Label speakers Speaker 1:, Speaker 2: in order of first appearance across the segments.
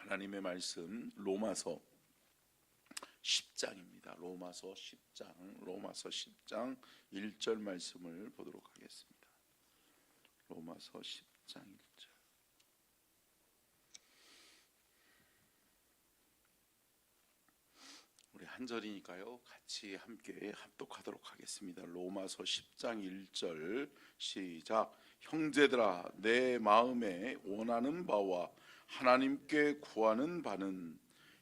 Speaker 1: 하나님의 말씀 로마서 10장입니다. 로마서 10장 1절 말씀을 보도록 하겠습니다. 로마서 10장 1절. 우리 한 절이니까요, 같이 함께 합독하도록 하겠습니다. 로마서 10장 1절 시작. 형제들아, 내 마음에 원하는 바와 하나님께 구하는 바는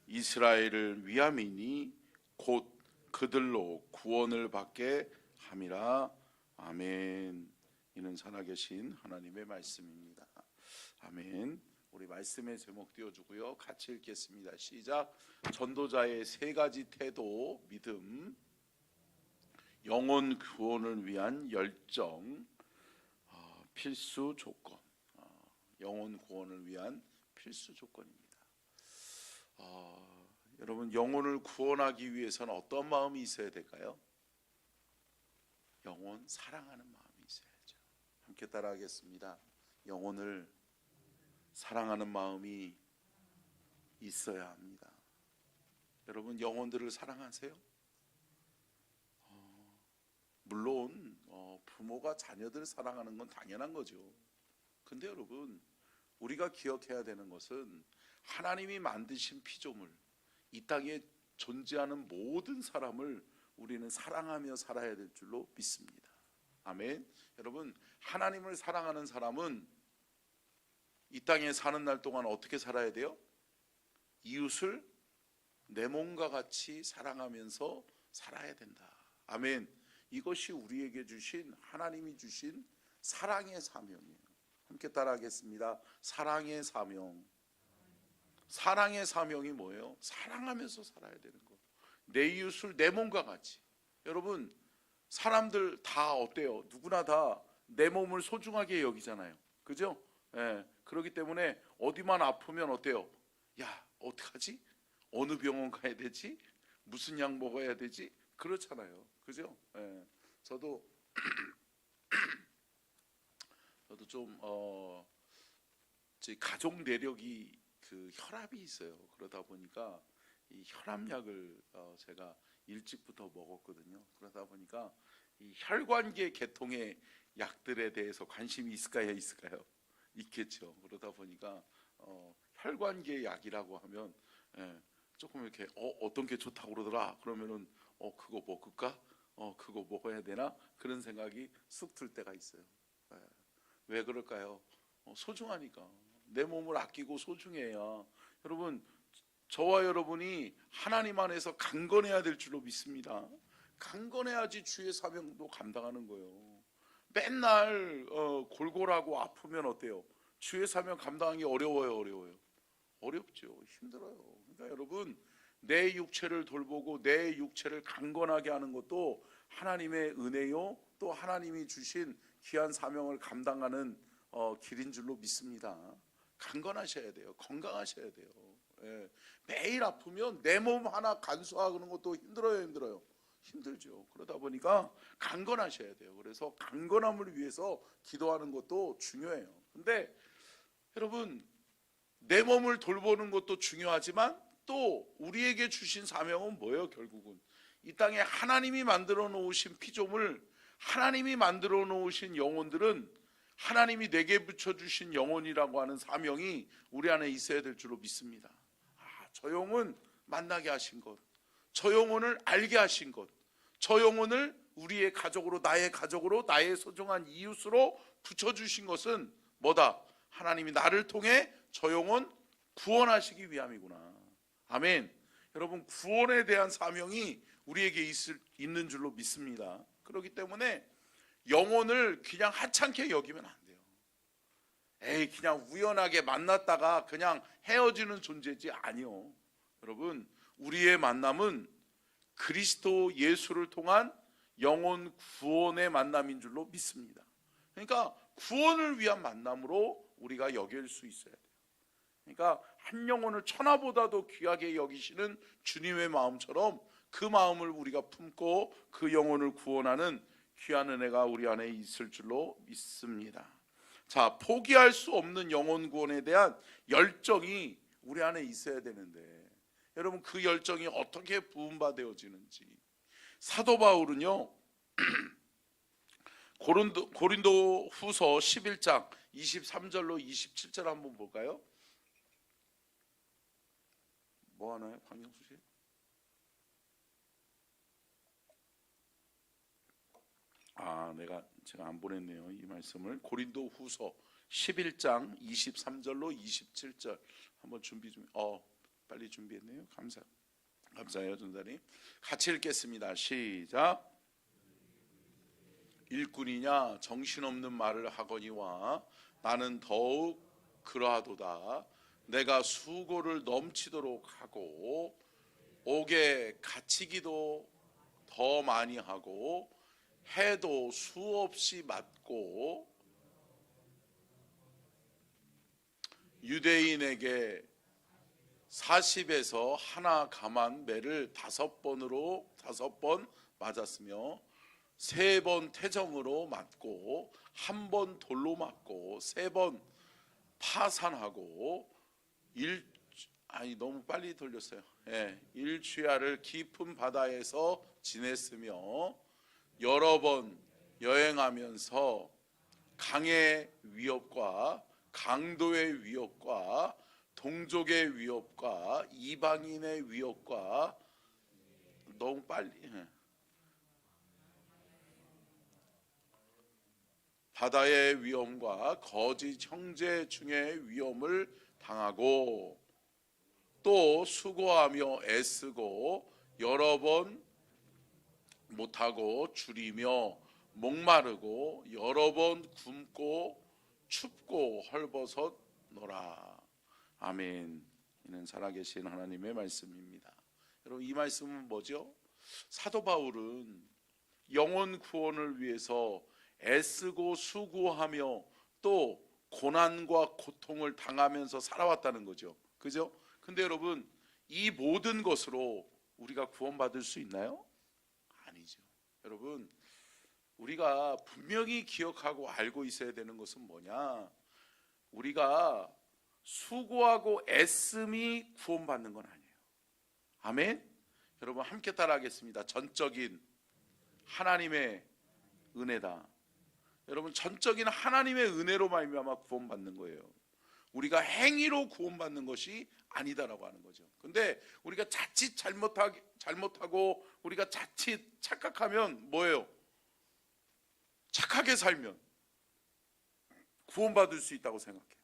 Speaker 1: 이스라엘을 위함이니 곧 그들로 구원을 받게 함이라. 아멘. 이는 살아계신 하나님의 말씀입니다. 아멘. 우리 말씀의 제목 띄워주고요, 같이 읽겠습니다. 시작. 전도자의 세 가지 태도, 믿음, 영혼 구원을 위한 열정, 필수 조건. 영혼 구원을 위한 필수 조건입니다. 여러분, 영혼을 구원하기 위해서는 어떤 마음이 있어야 될까요? 영혼 사랑하는 마음이 있어야죠. 함께 따라하겠습니다. 영혼을 사랑하는 마음이 있어야 합니다. 여러분, 영혼들을 사랑하세요? 물론 부모가 자녀들을 사랑하는 건 당연한 거죠. 근데 여러분, 우리가 기억해야 되는 것은 하나님이 만드신 피조물, 이 땅에 존재하는 모든 사람을 우리는 사랑하며 살아야 될 줄로 믿습니다. 아멘. 여러분, 하나님을 사랑하는 사람은 이 땅에 사는 날 동안 어떻게 살아야 돼요? 이웃을 내 몸과 같이 사랑하면서 살아야 된다. 아멘. 이것이 우리에게 주신, 하나님이 주신 사랑의 사명이에요. 함께 따라하겠습니다. 사랑의 사명. 사랑의 사명이 뭐예요? 사랑하면서 살아야 되는 거. 내 이웃을 내 몸과 같이. 여러분, 사람들 다 어때요? 누구나 다 내 몸을 소중하게 여기잖아요. 그죠? 예. 그렇기 때문에 어디만 아프면 어때요? 야, 어떡하지? 어느 병원 가야 되지? 무슨 약 먹어야 되지? 그렇잖아요. 그죠? 예. 저도 좀 제 가족 내력이 그 혈압이 있어요. 그러다 보니까 이 혈압약을 제가 일찍부터 먹었거든요. 그러다 보니까 이 혈관계 계통의 약들에 대해서 관심이 있을까요? 있겠죠. 그러다 보니까 혈관계 약이라고 하면 조금 이렇게 어떤 게 좋다고 그러더라. 그러면은 그거 먹을까? 그거 먹어야 되나? 그런 생각이 쑥 들 때가 있어요. 왜 그럴까요? 소중하니까. 내 몸을 아끼고 소중해야. 여러분, 저와 여러분이 하나님 안에서 강건해야 될 줄로 믿습니다. 강건해야지 주의 사명도 감당하는 거예요. 맨날 골골하고 아프면 어때요? 주의 사명 감당하기 어려워요? 어렵죠. 힘들어요. 그러니까 여러분, 내 육체를 돌보고 내 육체를 강건하게 하는 것도 하나님의 은혜요, 또 하나님이 주신 귀한 사명을 감당하는 길인 줄로 믿습니다. 강건하셔야 돼요. 건강하셔야 돼요. 예. 매일 아프면 내 몸 하나 간수하는 것도 힘들죠. 그러다 보니까 강건하셔야 돼요. 그래서 강건함을 위해서 기도하는 것도 중요해요. 근데 여러분, 내 몸을 돌보는 것도 중요하지만 또 우리에게 주신 사명은 뭐예요? 결국은 이 땅에 하나님이 만들어 놓으신 피조물, 하나님이 만들어 놓으신 영혼들은 하나님이 내게 붙여주신 영혼이라고 하는 사명이 우리 안에 있어야 될 줄로 믿습니다. 저 영혼 만나게 하신 것, 저 영혼을 알게 하신 것, 저 영혼을 우리의 가족으로, 나의 소중한 이웃으로 붙여주신 것은 뭐다? 하나님이 나를 통해 저 영혼 구원하시기 위함이구나. 아멘. 여러분, 구원에 대한 사명이 우리에게 있는 줄로 믿습니다. 그렇기 때문에 영혼을 그냥 하찮게 여기면 안 돼요. 그냥 우연하게 만났다가 그냥 헤어지는 존재지. 아니요. 여러분, 우리의 만남은 그리스도 예수를 통한 영혼 구원의 만남인 줄로 믿습니다. 그러니까 구원을 위한 만남으로 우리가 여길 수 있어야 돼요. 그러니까 한 영혼을 천하보다도 귀하게 여기시는 주님의 마음처럼 그 마음을 우리가 품고 그 영혼을 구원하는 귀한 은혜가 우리 안에 있을 줄로 믿습니다. 자, 포기할 수 없는 영혼 구원에 대한 열정이 우리 안에 있어야 되는데 여러분 그 열정이 어떻게 부음받아지는지 사도 바울은요 고린도 후서 11장 23절로 27절 한번 볼까요? 뭐 하나요? 강영수 씨? 제가 안 보냈네요. 이 말씀을 고린도 후서 11장 23절로 27절 한번 빨리 준비했네요. 감사해요, 전사님. 같이 읽겠습니다. 시작. 일꾼이냐 정신없는 말을 하거니와 나는 더욱 그러하도다. 내가 수고를 넘치도록 하고 옥에 갇히기도 더 많이 하고 해도 수없이 맞고 유대인에게 40에서 하나 감한 매를 5번 맞았으며 3번 태정으로 맞고 1번 돌로 맞고 3번 파산하고 너무 빨리 돌렸어요. 일주야를 깊은 바다에서 지냈으며 여러 번 여행하면서 강의 위협과 강도의 위협과 동족의 위협과 이방인의 위협과 너무 빨리 바다의 위험과 거짓 형제 중의 위험을 당하고 또 수고하며 애쓰고 여러 번 못하고 줄이며 목마르고 여러 번 굶고 춥고 헐벗었노라. 아멘. 이는 살아계신 하나님의 말씀입니다. 여러분 이 말씀은 뭐죠? 사도 바울은 영혼 구원을 위해서 애쓰고 수고하며 또 고난과 고통을 당하면서 살아왔다는 거죠. 그죠? 근데 여러분 이 모든 것으로 우리가 구원받을 수 있나요? 아니죠. 여러분 우리가 분명히 기억하고 알고 있어야 되는 것은 뭐냐? 우리가 수고하고 애씀이 구원받는 건 아니에요. 아멘? 여러분 함께 따라하겠습니다. 전적인 하나님의 은혜다. 여러분 전적인 하나님의 은혜로 말미암아 구원받는 거예요. 우리가 행위로 구원받는 것이 아니다라고 하는 거죠. 근데 우리가 자칫 잘못하고 우리가 자칫 착각하면 뭐예요? 착하게 살면 구원받을 수 있다고 생각해요.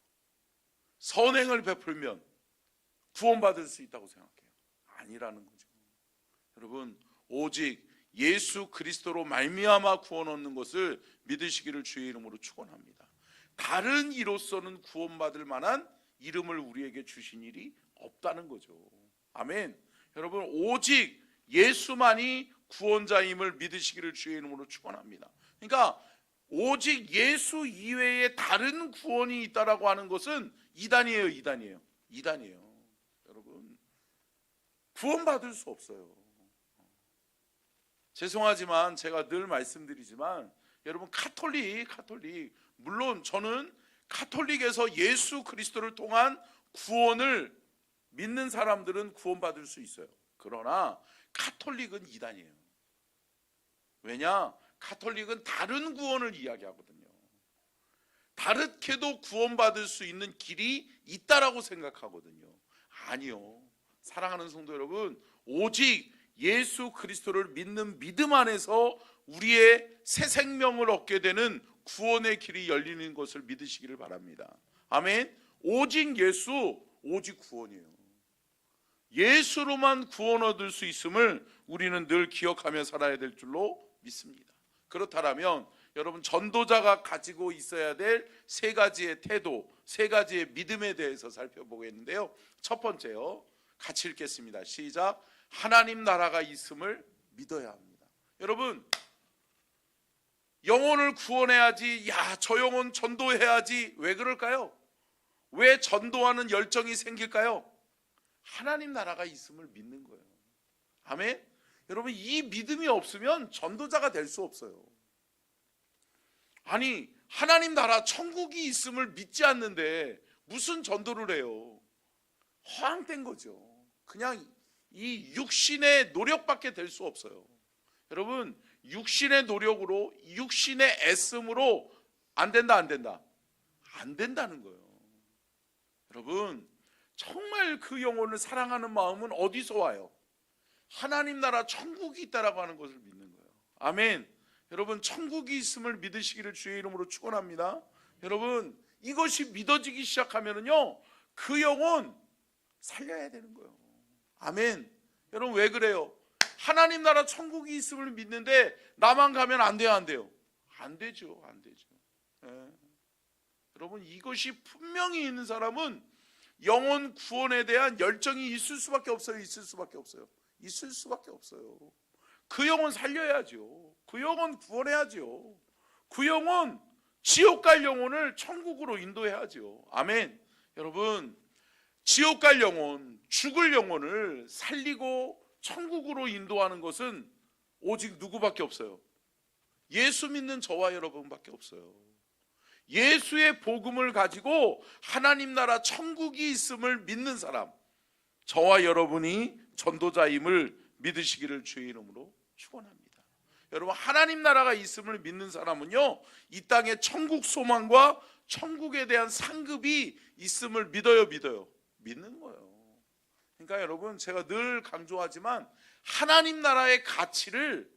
Speaker 1: 선행을 베풀면 구원받을 수 있다고 생각해요. 아니라는 거죠. 여러분 오직 예수 그리스도로 말미암아 구원 얻는 것을 믿으시기를 주의 이름으로 축원합니다. 다른 이로서는 구원받을 만한 이름을 우리에게 주신 일이 없다는 거죠. 아멘. 여러분 오직 예수만이 구원자임을 믿으시기를 주의 이름으로 축원합니다. 그러니까 오직 예수 이외에 다른 구원이 있다라고 하는 것은 이단이에요. 여러분 구원받을 수 없어요. 죄송하지만 제가 늘 말씀드리지만 여러분 카톨릭 물론 저는 카톨릭에서 예수 그리스도를 통한 구원을 믿는 사람들은 구원받을 수 있어요. 그러나 카톨릭은 이단이에요. 왜냐? 카톨릭은 다른 구원을 이야기하거든요. 다르게도 구원받을 수 있는 길이 있다라고 생각하거든요. 아니요. 사랑하는 성도 여러분, 오직 예수 그리스도를 믿는 믿음 안에서 우리의 새 생명을 얻게 되는 구원의 길이 열리는 것을 믿으시기를 바랍니다. 아멘. 오직 예수, 오직 구원이에요. 예수로만 구원 얻을 수 있음을 우리는 늘 기억하며 살아야 될 줄로 믿습니다. 그렇다면 여러분 전도자가 가지고 있어야 될 3가지의 태도, 3가지의 믿음에 대해서 살펴보겠는데요. 첫 번째요. 같이 읽겠습니다. 시작. 하나님 나라가 있음을 믿어야 합니다. 여러분 영혼을 구원해야지, 저 영혼 전도해야지. 왜 그럴까요? 왜 전도하는 열정이 생길까요? 하나님 나라가 있음을 믿는 거예요. 아멘. 여러분 이 믿음이 없으면 전도자가 될 수 없어요. 아니 하나님 나라 천국이 있음을 믿지 않는데 무슨 전도를 해요? 허황된 거죠. 그냥 이 육신의 노력밖에 될 수 없어요. 여러분, 육신의 노력으로, 육신의 애씀으로 안 된다, 안 된다? 안 된다는 거예요. 여러분, 정말 그 영혼을 사랑하는 마음은 어디서 와요? 하나님 나라 천국이 있다라고 하는 것을 믿는 거예요. 아멘. 여러분, 천국이 있음을 믿으시기를 주의 이름으로 축원합니다. 여러분, 이것이 믿어지기 시작하면은요, 그 영혼 살려야 되는 거예요. 아멘. 여러분, 왜 그래요? 하나님 나라 천국이 있음을 믿는데 나만 가면 안 돼요, 안 돼요? 안 되죠, 안 되죠. 예. 여러분, 이것이 분명히 있는 사람은 영혼 구원에 대한 열정이 있을 수밖에 없어요. 있을 수밖에 없어요. 있을 수밖에 없어요. 그 영혼 살려야죠. 그 영혼 구원해야죠. 그 영혼, 지옥 갈 영혼을 천국으로 인도해야죠. 아멘. 여러분, 지옥 갈 영혼, 죽을 영혼을 살리고 천국으로 인도하는 것은 오직 누구밖에 없어요? 예수 믿는 저와 여러분밖에 없어요. 예수의 복음을 가지고 하나님 나라 천국이 있음을 믿는 사람, 저와 여러분이 전도자임을 믿으시기를 주의 이름으로 축원합니다. 여러분, 하나님 나라가 있음을 믿는 사람은요, 이 땅에 천국 소망과 천국에 대한 상급이 있음을 믿어요, 믿어요? 믿는 거예요. 그러니까 여러분, 제가 늘 강조하지만 하나님 나라의 가치를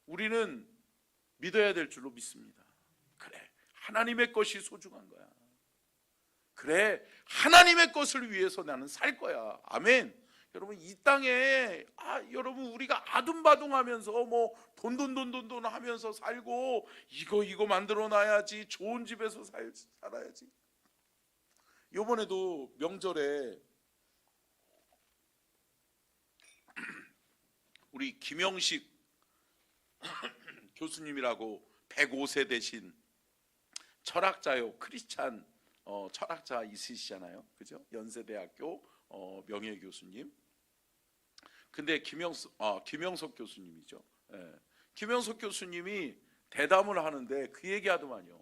Speaker 1: 우리는 믿어야 될 줄로 믿습니다. 그래, 하나님의 것이 소중한 거야. 그래, 하나님의 것을 위해서 나는 살 거야. 아멘. 여러분, 이 땅에 여러분, 우리가 아둥바둥하면서 뭐 돈 하면서 살고, 이거 만들어 놔야지, 좋은 집에서 살아야지. 요번에도 명절에 우리 김영식 교수님이라고 105세 되신 철학자요, 크리스찬 철학자 있으시잖아요, 그죠? 연세대학교 명예교수님. 근데 김영석 교수님이죠. 예. 김영석 교수님이 대담을 하는데 그 얘기하더만요.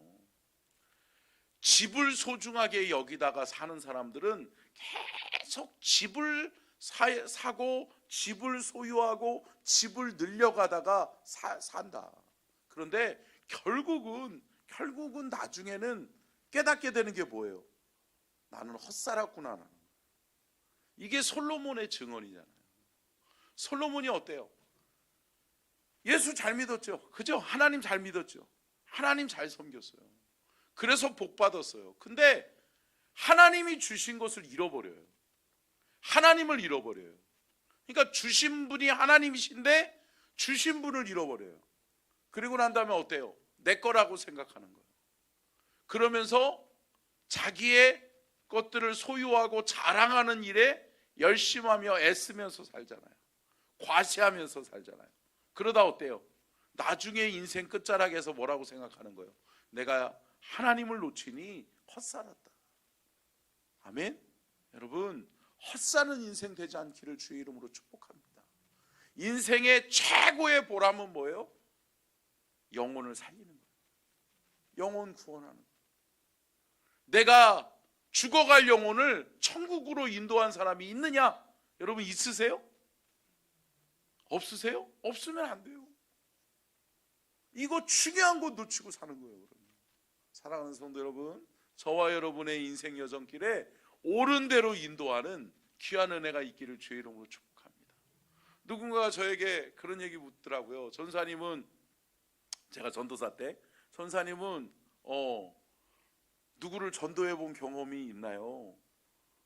Speaker 1: 집을 소중하게 여기다가 사는 사람들은 계속 집을 사고 집을 소유하고 집을 늘려가다가 산다. 그런데 결국은 나중에는 깨닫게 되는 게 뭐예요? 나는 헛살았구나. 이게 솔로몬의 증언이잖아요. 솔로몬이 어때요? 예수 잘 믿었죠. 그죠? 하나님 잘 믿었죠. 하나님 잘 섬겼어요. 그래서 복 받았어요. 근데 하나님이 주신 것을 잃어버려요. 하나님을 잃어버려요. 그러니까 주신 분이 하나님이신데 주신 분을 잃어버려요. 그리고 난 다음에 어때요? 내 거라고 생각하는 거예요. 그러면서 자기의 것들을 소유하고 자랑하는 일에 열심하며 애쓰면서 살잖아요. 과시하면서 살잖아요. 그러다 어때요? 나중에 인생 끝자락에서 뭐라고 생각하는 거예요? 내가 하나님을 놓치니 헛살았다. 아멘. 여러분, 헛사는 인생 되지 않기를 주의 이름으로 축복합니다. 인생의 최고의 보람은 뭐예요? 영혼을 살리는 거예요. 영혼 구원하는 거예요. 내가 죽어갈 영혼을 천국으로 인도한 사람이 있느냐? 여러분, 있으세요? 없으세요? 없으면 안 돼요. 이거 중요한 거 놓치고 사는 거예요. 그러면. 사랑하는 성도 여러분, 저와 여러분의 인생 여정길에 옳은 대로 인도하는 귀한 은혜가 있기를 주의 이름으로 축복합니다. 누군가가 저에게 그런 얘기 묻더라고요. 전사님은, 제가 전도사 때, 전사님은 누구를 전도해 본 경험이 있나요?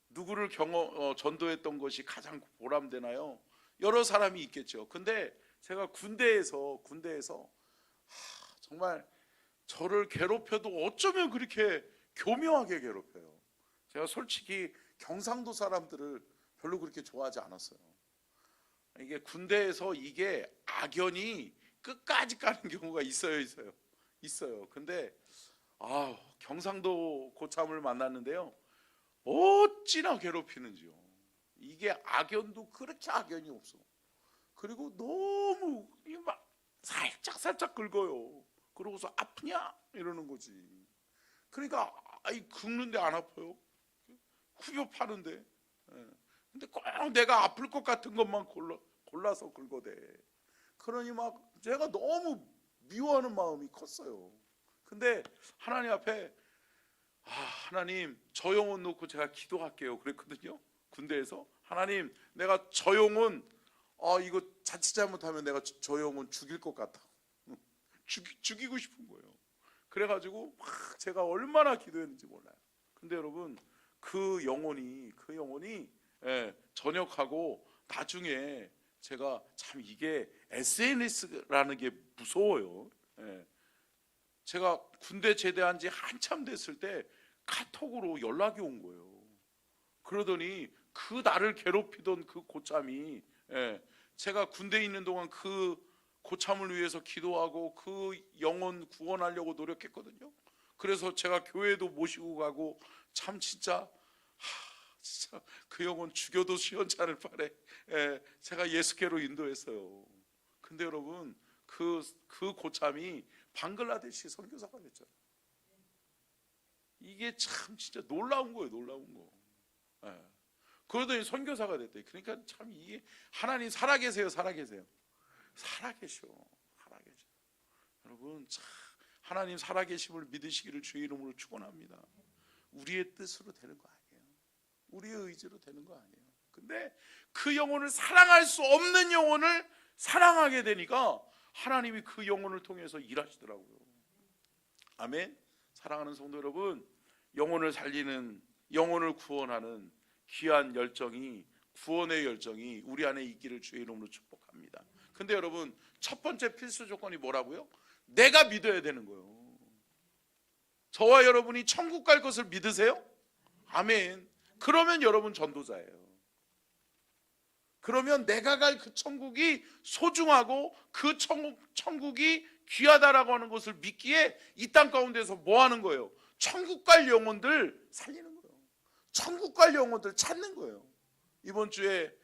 Speaker 1: 누구를 전도했던 것이 가장 보람되나요? 여러 사람이 있겠죠. 근데 제가 군대에서 정말 저를 괴롭혀도 어쩌면 그렇게 교묘하게 괴롭혀요. 제가 솔직히 경상도 사람들을 별로 그렇게 좋아하지 않았어요. 이게 군대에서 이게 악연이 끝까지 가는 경우가 있어요. 근데 경상도 고참을 만났는데요, 어찌나 괴롭히는지요. 이게 악연도 그렇게 악연이 없어. 그리고 너무 막 살짝 긁어요. 그러고서 아프냐? 이러는 거지. 그러니까 긁는데 안 아파요. 후벼 파는데. 근데 꼭 내가 아플 것 같은 것만 골라서 긁어대. 그러니 막 제가 너무 미워하는 마음이 컸어요. 근데 하나님 앞에 하나님 저 영혼 놓고 제가 기도할게요 그랬거든요. 군대에서 하나님 내가 저 영혼 이거 자칫 잘못하면 내가 저 영혼 죽일 것 같아. 죽이고 싶은 거예요. 그래가지고 막 제가 얼마나 기도했는지 몰라요. 근데 여러분 그 영혼이 전역하고 나중에 제가 참 이게 SNS라는 게 무서워요. 제가 군대 제대한 지 한참 됐을 때 카톡으로 연락이 온 거예요. 그러더니 그 나를 괴롭히던 그 고참이 제가 군대에 있는 동안 그 고참을 위해서 기도하고 그 영혼 구원하려고 노력했거든요. 그래서 제가 교회도 모시고 가고 참 진짜 그 영혼 죽여도 시원찮을 바래 제가 예수께로 인도했어요. 근데 여러분 그 고참이 방글라데시 선교사가 됐잖아요. 이게 참 진짜 놀라운 거예요. 놀라운 거. 그러더니 선교사가 됐대. 그러니까 참 이게 하나님 살아계세요. 살아계세요. 살아계셔. 살아계셔. 여러분 참 하나님 살아계심을 믿으시기를 주의 이름으로 축원합니다. 우리의 뜻으로 되는 거 아니에요. 우리의 의지로 되는 거 아니에요. 근데 그 영혼을 사랑할 수 없는 영혼을 사랑하게 되니까 하나님이 그 영혼을 통해서 일하시더라고요. 아멘. 사랑하는 성도 여러분, 영혼을 살리는, 영혼을 구원하는 귀한 열정이, 구원의 열정이 우리 안에 있기를 주의 이름으로 축복합니다. 근데 여러분 첫 번째 필수 조건이 뭐라고요? 내가 믿어야 되는 거예요. 저와 여러분이 천국 갈 것을 믿으세요? 아멘. 그러면 여러분 전도자예요. 그러면 내가 갈 그 천국이 소중하고 그 천국이 귀하다라고 하는 것을 믿기에 이 땅 가운데서 뭐 하는 거예요? 천국 갈 영혼들 살리는 거예요. 천국 갈 영혼들 찾는 거예요. 이번 주에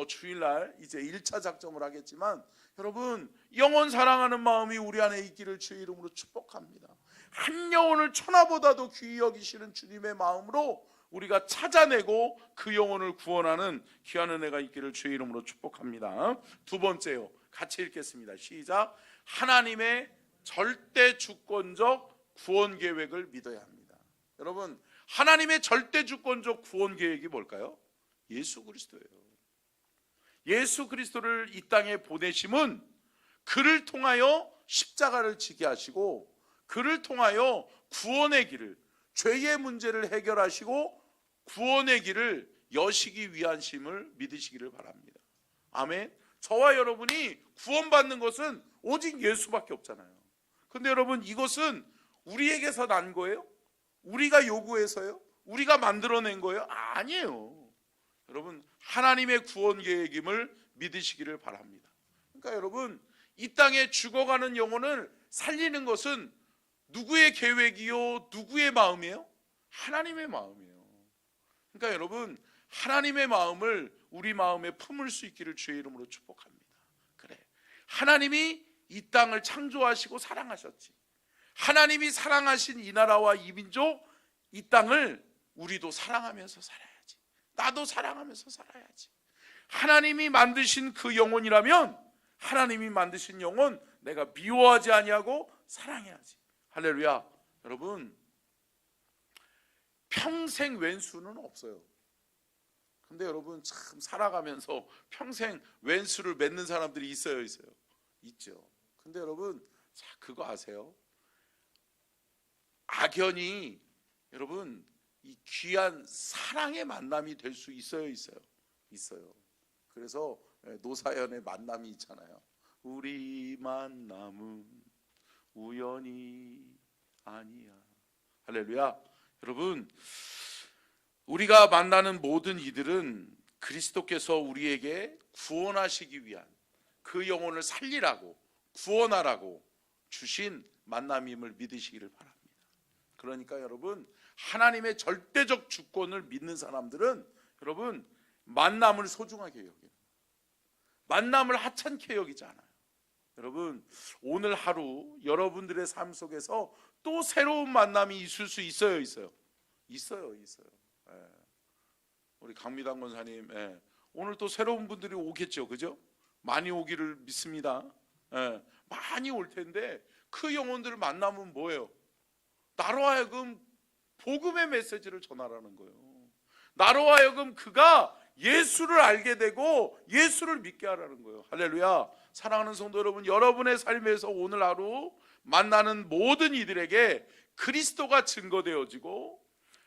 Speaker 1: 주일날 이제 1차 작정을 하겠지만 여러분 영혼 사랑하는 마음이 우리 안에 있기를 주의 이름으로 축복합니다. 한 영혼을 천하보다도 귀히 여기시는 주님의 마음으로 우리가 찾아내고 그 영혼을 구원하는 귀한 은혜가 있기를 주의 이름으로 축복합니다. 두 번째요. 같이 읽겠습니다. 시작. 하나님의 절대 주권적 구원 계획을 믿어야 합니다. 여러분 하나님의 절대 주권적 구원 계획이 뭘까요? 예수 그리스도예요. 예수 그리스도를 이 땅에 보내심은 그를 통하여 십자가를 지게 하시고 그를 통하여 구원의 길을, 죄의 문제를 해결하시고 구원의 길을 여시기 위한 심을 믿으시기를 바랍니다. 아멘. 저와 여러분이 구원받는 것은 오직 예수밖에 없잖아요. 근데 여러분 이것은 우리에게서 난 거예요? 우리가 요구해서요? 우리가 만들어낸 거예요? 아니에요. 여러분 하나님의 구원 계획임을 믿으시기를 바랍니다. 그러니까 여러분 이 땅에 죽어가는 영혼을 살리는 것은 누구의 계획이요? 누구의 마음이에요? 하나님의 마음이에요. 그러니까 여러분 하나님의 마음을 우리 마음에 품을 수 있기를 주의 이름으로 축복합니다. 그래, 하나님이 이 땅을 창조하시고 사랑하셨지. 하나님이 사랑하신 이 나라와 이 민족, 이 땅을 우리도 사랑하면서 살아야지. 나도 사랑하면서 살아야지. 하나님이 만드신 그 영혼이라면 하나님이 만드신 영혼 내가 미워하지 아니하고 사랑해야지. 할렐루야. 여러분 평생 왼수는 없어요. 근데 여러분 참 살아가면서 평생 왼수를 맺는 사람들이 있어요. 있죠. 근데 여러분 자 그거 아세요? 악연이 여러분 이 귀한 사랑의 만남이 될 수 있어요. 그래서 노사연의 만남이 있잖아요. 우리 만남은 우연이 아니야. 할렐루야. 여러분 우리가 만나는 모든 이들은 그리스도께서 우리에게 구원하시기 위한 그 영혼을 살리라고 구원하라고 주신 만남임을 믿으시기를 바랍니다. 그러니까 여러분 하나님의 절대적 주권을 믿는 사람들은 여러분 만남을 소중하게 여겨요. 만남을 하찮게 여기지 않아요. 여러분 오늘 하루 여러분들의 삶 속에서 또 새로운 만남이 있을 수 있어요. 우리 강미당 권사님, 오늘 또 새로운 분들이 오겠죠, 그죠? 많이 오기를 믿습니다. 많이 올 텐데 그 영혼들을 만나면 뭐예요? 나로 하여금 복음의 메시지를 전하라는 거예요. 나로 하여금 그가 예수를 알게 되고 예수를 믿게 하라는 거예요. 할렐루야. 사랑하는 성도 여러분, 여러분의 삶에서 오늘 하루 만나는 모든 이들에게 그리스도가 증거되어지고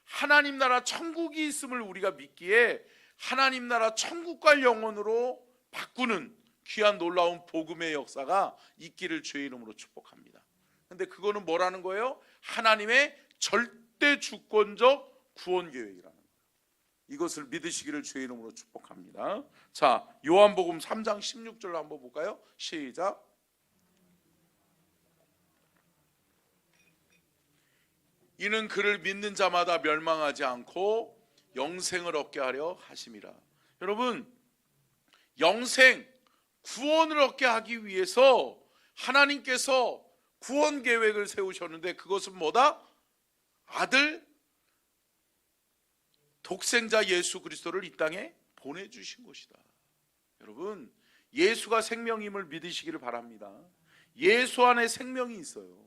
Speaker 1: 하나님 나라 천국이 있음을 우리가 믿기에 하나님 나라 천국 갈 영혼으로 바꾸는 귀한 놀라운 복음의 역사가 있기를 주의 이름으로 축복합니다. 근데 그거는 뭐라는 거예요? 하나님의 절대 주권적 구원 계획이라는 거예요. 이것을 믿으시기를 주의 이름으로 축복합니다. 자, 요한복음 3장 16절 한번 볼까요? 시작. 이는 그를 믿는 자마다 멸망하지 않고 영생을 얻게 하려 하심이라. 여러분, 영생, 구원을 얻게 하기 위해서 하나님께서 구원 계획을 세우셨는데 그것은 뭐다? 아들 독생자 예수 그리스도를 이 땅에 보내주신 것이다. 여러분, 예수가 생명임을 믿으시기를 바랍니다. 예수 안에 생명이 있어요.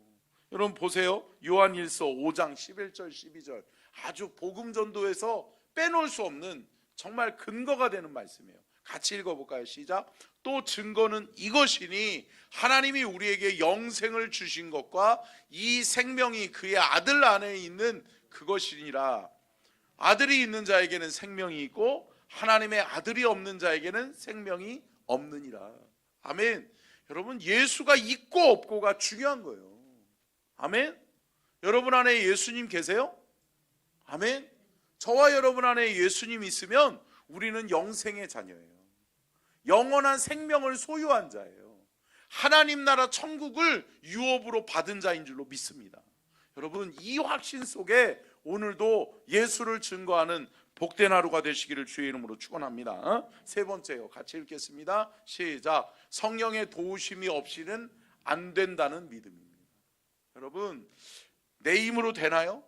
Speaker 1: 여러분 보세요. 요한일서 5장 11절 12절 아주 복음 전도에서 빼놓을 수 없는 정말 근거가 되는 말씀이에요. 같이 읽어볼까요? 시작. 또 증거는 이것이니 하나님이 우리에게 영생을 주신 것과 이 생명이 그의 아들 안에 있는 그것이니라. 아들이 있는 자에게는 생명이 있고 하나님의 아들이 없는 자에게는 생명이 없느니라. 아멘. 여러분, 예수가 있고 없고가 중요한 거예요. 아멘. 여러분 안에 예수님 계세요? 아멘. 저와 여러분 안에 예수님 있으면 우리는 영생의 자녀예요. 영원한 생명을 소유한 자예요. 하나님 나라 천국을 유업으로 받은 자인 줄로 믿습니다. 여러분, 이 확신 속에 오늘도 예수를 증거하는 복된 하루가 되시기를 주의 이름으로 축원합니다. 세 번째요. 같이 읽겠습니다. 시작. 성령의 도우심이 없이는 안 된다는 믿음입니다. 여러분, 내 힘으로 되나요?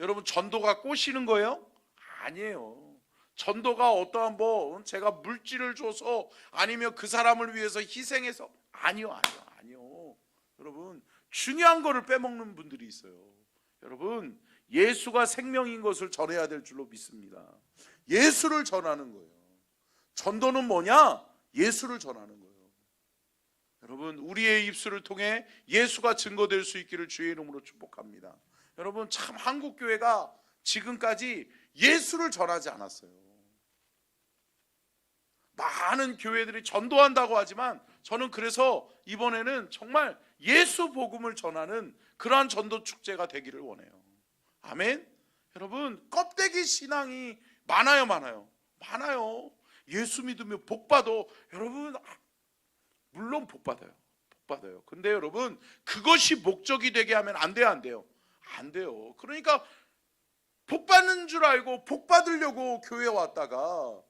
Speaker 1: 여러분, 전도가 꼬시는 거예요? 아니에요. 전도가 어떠한 제가 물질을 줘서 아니면 그 사람을 위해서 희생해서 아니요. 여러분, 중요한 거를 빼먹는 분들이 있어요. 여러분, 예수가 생명인 것을 전해야 될 줄로 믿습니다. 예수를 전하는 거예요. 전도는 뭐냐? 예수를 전하는 거예요. 여러분, 우리의 입술을 통해 예수가 증거될 수 있기를 주의 이름으로 축복합니다. 여러분, 참 한국교회가 지금까지 예수를 전하지 않았어요. 많은 교회들이 전도한다고 하지만 저는 그래서 이번에는 정말 예수 복음을 전하는 그러한 전도 축제가 되기를 원해요. 아멘. 여러분, 껍데기 신앙이 많아요. 예수 믿으면 복 받아. 여러분, 물론 복 받아요. 근데 여러분, 그것이 목적이 되게 하면 안 돼요. 그러니까 복 받는 줄 알고 복 받으려고 교회에 왔다가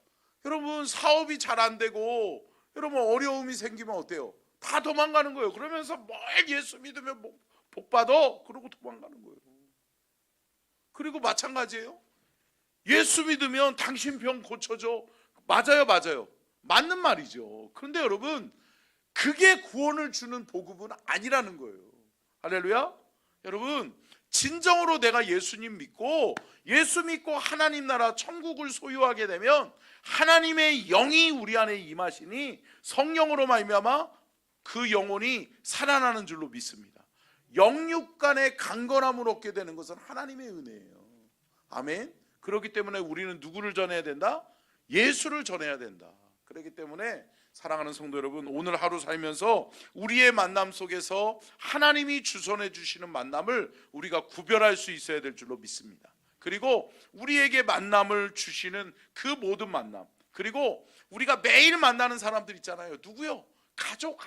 Speaker 1: 여러분 사업이 잘 안 되고 여러분 어려움이 생기면 어때요? 다 도망가는 거예요. 그러면서 뭐 예수 믿으면 복 받아. 그러고 도망가는 거예요. 그리고 마찬가지예요. 예수 믿으면 당신 병 고쳐줘. 맞아요. 맞는 말이죠. 그런데 여러분, 그게 구원을 주는 복음은 아니라는 거예요. 할렐루야. 여러분, 진정으로 내가 예수님 믿고 하나님 나라 천국을 소유하게 되면 하나님의 영이 우리 안에 임하시니 성령으로 말미암아 그 영혼이 살아나는 줄로 믿습니다. 영육 간의 강건함을 얻게 되는 것은 하나님의 은혜예요. 아멘. 그렇기 때문에 우리는 누구를 전해야 된다? 예수를 전해야 된다. 그렇기 때문에 사랑하는 성도 여러분, 오늘 하루 살면서 우리의 만남 속에서 하나님이 주선해 주시는 만남을 우리가 구별할 수 있어야 될 줄로 믿습니다. 그리고 우리에게 만남을 주시는 그 모든 만남, 그리고 우리가 매일 만나는 사람들 있잖아요. 누구요? 가족.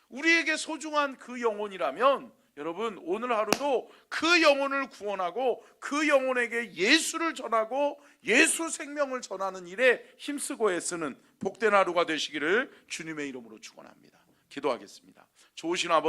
Speaker 1: 우리에게 소중한 그 영혼이라면 여러분, 오늘 하루도 그 영혼을 구원하고 그 영혼에게 예수를 전하고 예수 생명을 전하는 일에 힘쓰고 애쓰는 복된 하루가 되시기를 주님의 이름으로 축원합니다. 기도하겠습니다. 좋으신 아버지,